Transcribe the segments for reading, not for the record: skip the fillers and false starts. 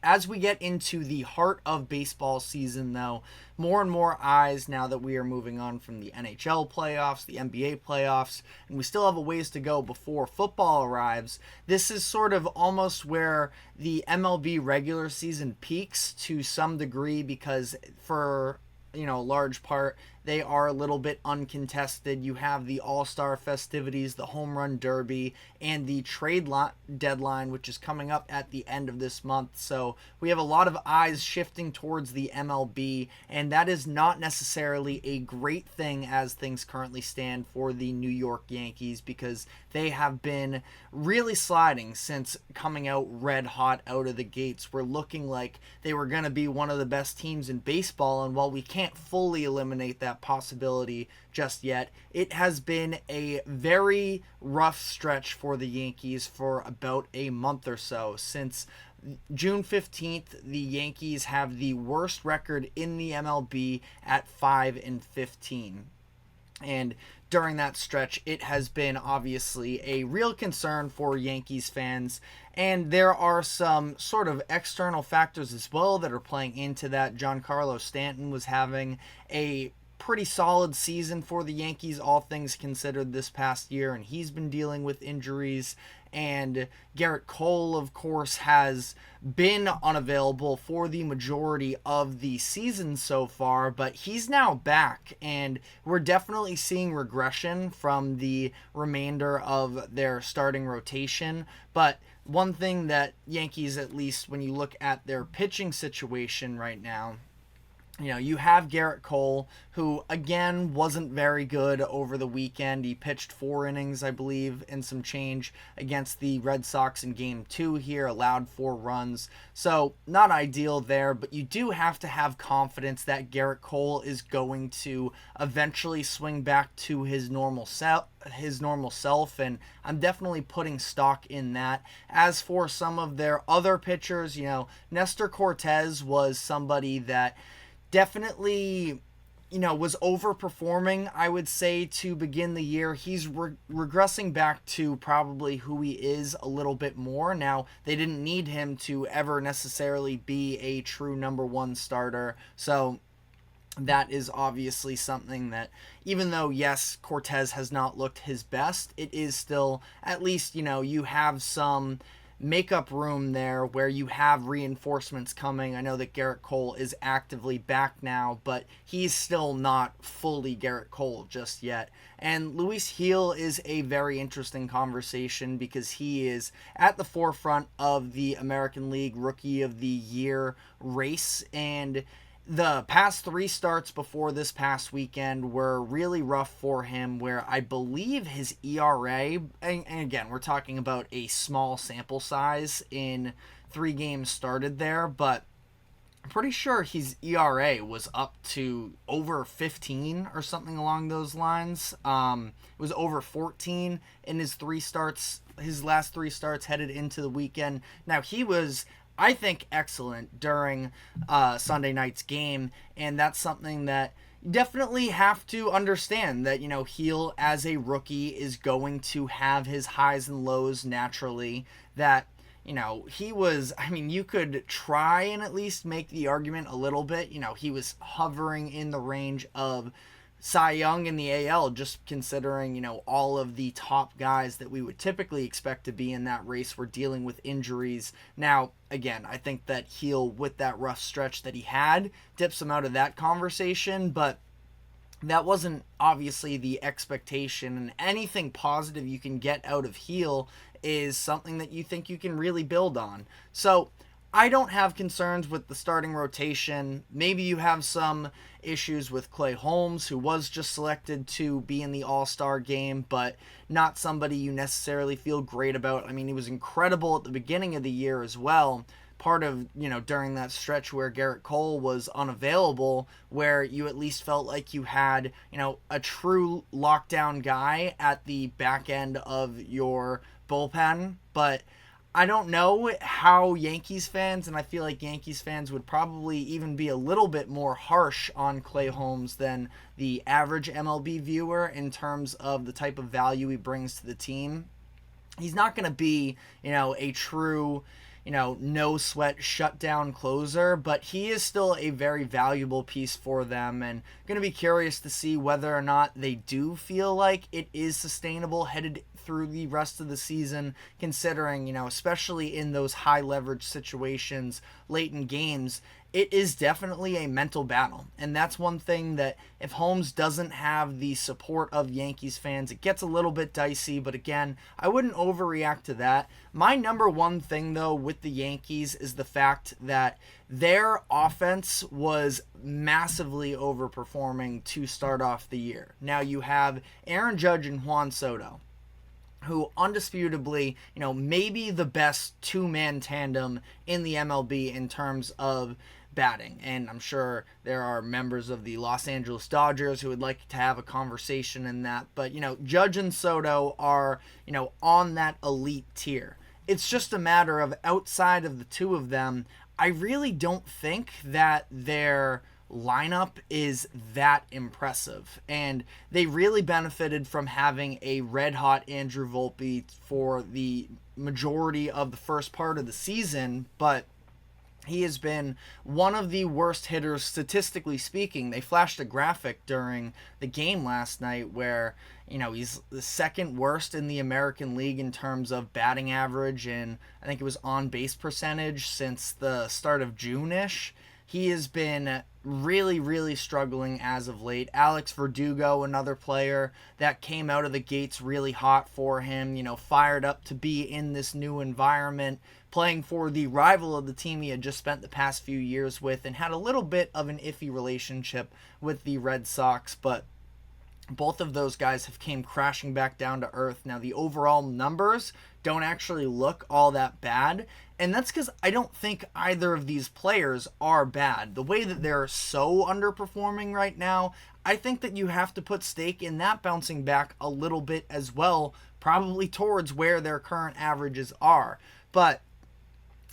As we get into the heart of baseball season, though, more and more eyes now that we are moving on from the NHL playoffs, the NBA playoffs, and we still have a ways to go before football arrives. This is sort of almost where the MLB regular season peaks to some degree because for large part, they are a little bit uncontested. You have the All-Star festivities, the Home Run Derby, and the deadline, which is coming up at the end of this month. So we have a lot of eyes shifting towards the MLB, and that is not necessarily a great thing as things currently stand for the New York Yankees, because they have been really sliding since coming out red hot out of the gates. We're looking like they were going to be one of the best teams in baseball, and while we can't fully eliminate that possibility just yet, it has been a very rough stretch for the Yankees for about a month or so. Since June 15th, the Yankees have the worst record in the MLB at 5-15. And during that stretch, it has been obviously a real concern for Yankees fans. And there are some sort of external factors as well that are playing into that. Giancarlo Stanton was having a pretty solid season for the Yankees, all things considered, this past year, and he's been dealing with injuries. And Garrett Cole, of course, has been unavailable for the majority of the season so far, but he's now back, and we're definitely seeing regression from the remainder of their starting rotation. But one thing that Yankees, at least when you look at their pitching situation right now, you have Garrett Cole, who, again, wasn't very good over the weekend. He pitched 4 innings, I believe, and some change against the Red Sox in Game 2 here, allowed 4 runs. So, not ideal there, but you do have to have confidence that Garrett Cole is going to eventually swing back to his normal self, and I'm definitely putting stock in that. As for some of their other pitchers, Nestor Cortez was somebody that definitely, was overperforming, I would say, to begin the year. He's regressing back to probably who he is a little bit more. Now, they didn't need him to ever necessarily be a true number 1 starter. So that is obviously something that, even though, yes, Cortez has not looked his best, it is still, at least, you have some makeup room there where you have reinforcements coming. I know that Garrett Cole is actively back now, but he's still not fully Garrett Cole just yet. And Luis Gil is a very interesting conversation because he is at the forefront of the American League Rookie of the Year race, and the past 3 starts before this past weekend were really rough for him, where I believe his ERA, and again, we're talking about a small sample size in 3 games started there, but I'm pretty sure his ERA was up to over 15 or something along those lines. It was over 14 in his last 3 starts headed into the weekend. Now, he was, I think, excellent during Sunday night's game, and that's something that you definitely have to understand, that, Gil as a rookie is going to have his highs and lows naturally. That, he was, you could try and at least make the argument a little bit. He was hovering in the range of Cy Young in the AL, just considering, all of the top guys that we would typically expect to be in that race were dealing with injuries. Now, again, I think that Gil, with that rough stretch that he had, dips him out of that conversation, but that wasn't obviously the expectation, and anything positive you can get out of Gil is something that you think you can really build on. So I don't have concerns with the starting rotation. Maybe you have some issues with Clay Holmes, who was just selected to be in the All-Star game, but not somebody you necessarily feel great about. He was incredible at the beginning of the year as well. Part of, during that stretch where Garrett Cole was unavailable, where you at least felt like you had, a true lockdown guy at the back end of your bullpen. But I don't know how Yankees fans, and I feel like Yankees fans would probably even be a little bit more harsh on Clay Holmes than the average MLB viewer in terms of the type of value he brings to the team. He's not going to be, a true, no sweat shutdown closer, but he is still a very valuable piece for them, and going to be curious to see whether or not they do feel like it is sustainable headed through the rest of the season, considering, especially in those high leverage situations late in games, it is definitely a mental battle. And that's one thing that if Holmes doesn't have the support of Yankees fans, it gets a little bit dicey. But again, I wouldn't overreact to that. My number one thing, though, with the Yankees is the fact that their offense was massively overperforming to start off the year. Now you have Aaron Judge and Juan Soto, who undisputably, maybe the best two-man tandem in the MLB in terms of batting. And I'm sure there are members of the Los Angeles Dodgers who would like to have a conversation in that. But, Judge and Soto are, on that elite tier. It's just a matter of outside of the two of them, I really don't think that their lineup is that impressive, and they really benefited from having a red hot Andrew Volpe for the majority of the first part of the season, but he has been one of the worst hitters statistically speaking. They flashed a graphic during the game last night where he's the second worst in the American League in terms of batting average, and I think it was on base percentage since the start of June-ish. He has been really, really struggling as of late. Alex Verdugo, another player that came out of the gates really hot for him, fired up to be in this new environment, playing for the rival of the team he had just spent the past few years with, and had a little bit of an iffy relationship with the Red Sox, but both of those guys have came crashing back down to earth. Now, the overall numbers don't actually look all that bad, and that's because I don't think either of these players are bad. The way that they're so underperforming right now, I think that you have to put stake in that bouncing back a little bit as well, probably towards where their current averages are. But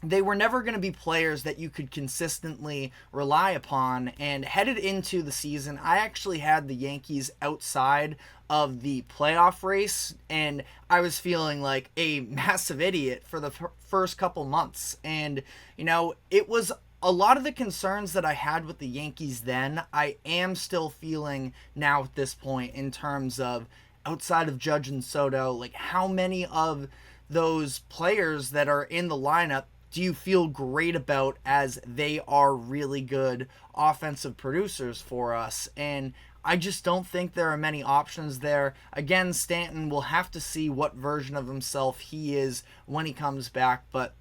they were never going to be players that you could consistently rely upon. And headed into the season, I actually had the Yankees outside of the playoff race, and I was feeling like a massive idiot for the first couple months. And, it was a lot of the concerns that I had with the Yankees then, I am still feeling now at this point in terms of outside of Judge and Soto, like how many of those players that are in the lineup do you feel great about as they are really good offensive producers for us? And I just don't think there are many options there. Again, Stanton will have to see what version of himself he is when he comes back, but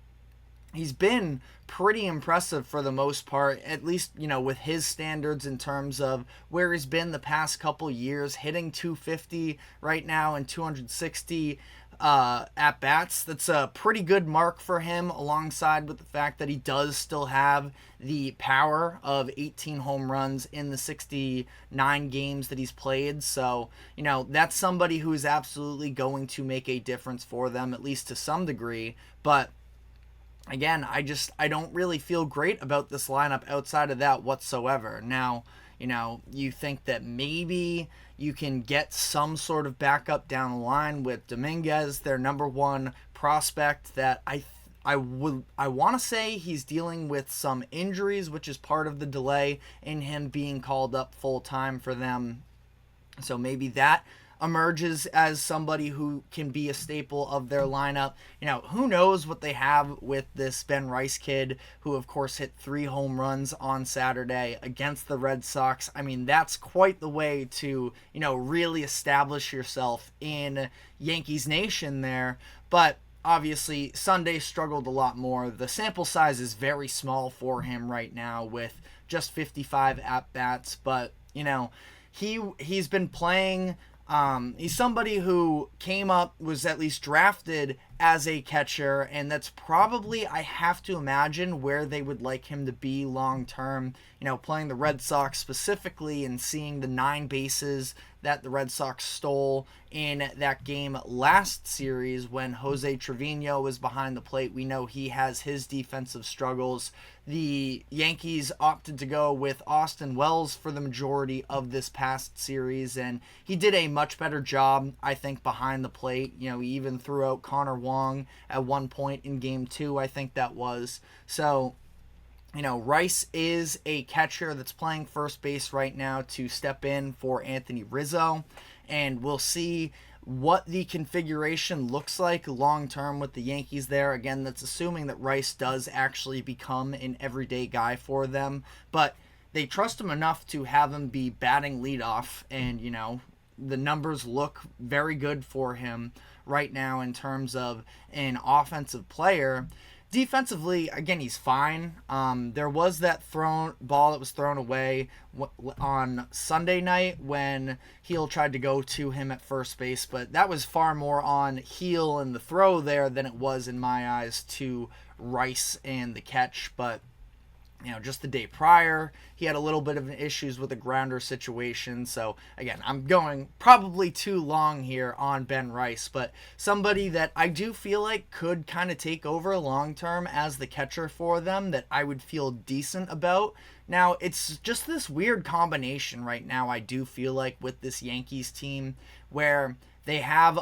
he's been pretty impressive for the most part, at least, with his standards in terms of where he's been the past couple years, hitting 250 right now and 260 at bats. That's a pretty good mark for him, alongside with the fact that he does still have the power of 18 home runs in the 69 games that he's played. So, that's somebody who is absolutely going to make a difference for them, at least to some degree. But again, I don't really feel great about this lineup outside of that whatsoever. Now, you think that maybe you can get some sort of backup down the line with Dominguez, their number one prospect, that I want to say he's dealing with some injuries, which is part of the delay in him being called up full time for them. So maybe that emerges as somebody who can be a staple of their lineup. Who knows what they have with this Ben Rice kid, who of course hit 3 home runs on Saturday against the Red Sox. I mean, that's quite the way to, really establish yourself in Yankees Nation there. But obviously, Sunday struggled a lot more. The sample size is very small for him right now with just 55 at-bats. But, he's been playing. He's somebody who came up, was at least drafted as a catcher, and that's probably, I have to imagine, where they would like him to be long term. Playing the Red Sox specifically and seeing the 9 bases that the Red Sox stole in that game last series when Jose Trevino was behind the plate. We know he has his defensive struggles. The Yankees opted to go with Austin Wells for the majority of this past series, and he did a much better job, I think, behind the plate. He even threw out Connor Wong at one point in game 2, I think that was. So, Rice is a catcher that's playing first base right now to step in for Anthony Rizzo, and we'll see what the configuration looks like long term with the Yankees there. Again, that's assuming that Rice does actually become an everyday guy for them, but they trust him enough to have him be batting leadoff, and the numbers look very good for him right now in terms of an offensive player. Defensively, again, he's fine. There was that ball that was thrown away on Sunday night when Heel tried to go to him at first base, but that was far more on Heel and the throw there than it was, in my eyes, to Rice and the catch. But just the day prior, he had a little bit of issues with a grounder situation. So, again, I'm going probably too long here on Ben Rice, but somebody that I do feel like could kind of take over long term as the catcher for them that I would feel decent about. Now, it's just this weird combination right now, I do feel like, with this Yankees team where they have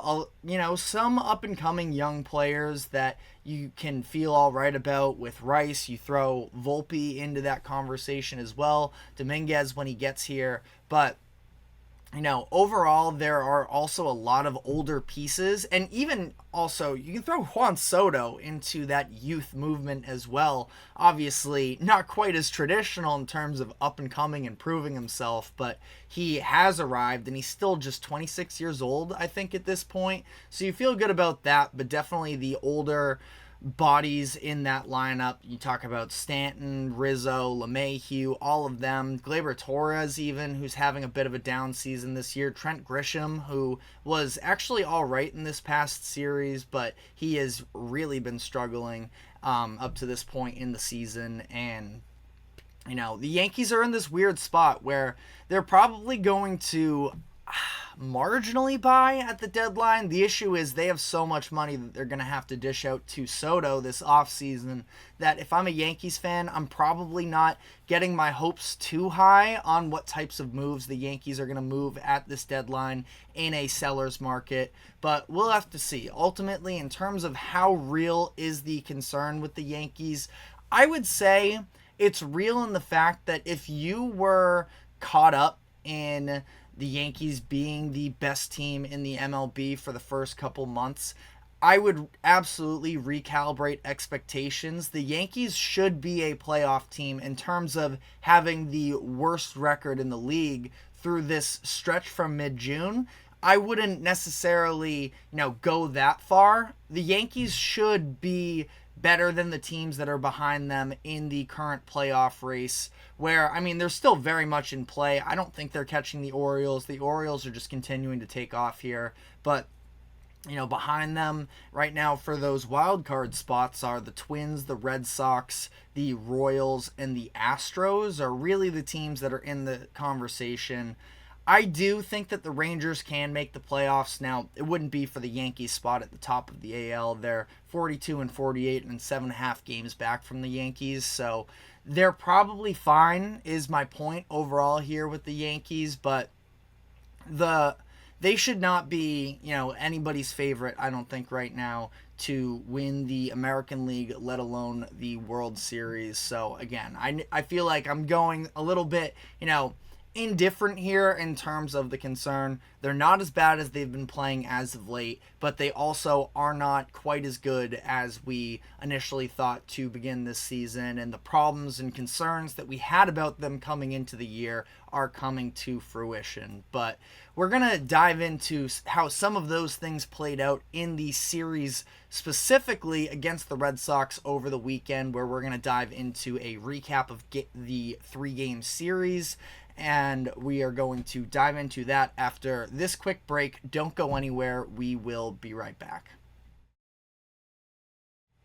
some up and coming young players that you can feel all right about. With Rice, you throw Volpe into that conversation as well, Dominguez when he gets here, but overall, there are also a lot of older pieces, and even also, you can throw Juan Soto into that youth movement as well. Obviously, not quite as traditional in terms of up and coming and proving himself, but he has arrived, and he's still just 26 years old, I think, at this point. So you feel good about that, but definitely the older bodies in that lineup. You talk about Stanton, Rizzo, LeMahieu, all of them. Gleyber Torres even, who's having a bit of a down season this year. Trent Grisham, who was actually all right in this past series, but he has really been struggling up to this point in the season. And the Yankees are in this weird spot where they're probably going to marginally buy at the deadline. The issue is they have so much money that they're going to have to dish out to Soto this offseason that if I'm a Yankees fan, I'm probably not getting my hopes too high on what types of moves the Yankees are going to move at this deadline in a seller's market. But we'll have to see. Ultimately, in terms of how real is the concern with the Yankees, I would say it's real in the fact that if you were caught up in the Yankees being the best team in the MLB for the first couple months, I would absolutely recalibrate expectations. The Yankees should be a playoff team in terms of having the worst record in the league through this stretch from mid-June. I wouldn't necessarily, go that far. The Yankees should be better than the teams that are behind them in the current playoff race, where, they're still very much in play. I don't think they're catching the Orioles. The Orioles are just continuing to take off here. But, behind them right now for those wild card spots are the Twins, the Red Sox, the Royals, and the Astros are really the teams that are in the conversation. I do think that the Rangers can make the playoffs. Now, it wouldn't be for the Yankees spot at the top of the AL. They're 42-48 and 7.5 games back from the Yankees, so they're probably fine, is my point overall here with the Yankees, but they should not be, anybody's favorite, I don't think, right now to win the American League, let alone the World Series. So, again, I feel like I'm going a little bit, indifferent here in terms of the concern. They're not as bad as they've been playing as of late, but they also are not quite as good as we initially thought to begin this season, and the problems and concerns that we had about them coming into the year are coming to fruition. But we're going to dive into how some of those things played out in the series, specifically against the Red Sox over the weekend, where we're going to dive into a recap of the 3-game series. And we are going to dive into that after this quick break. Don't go anywhere. We will be right back.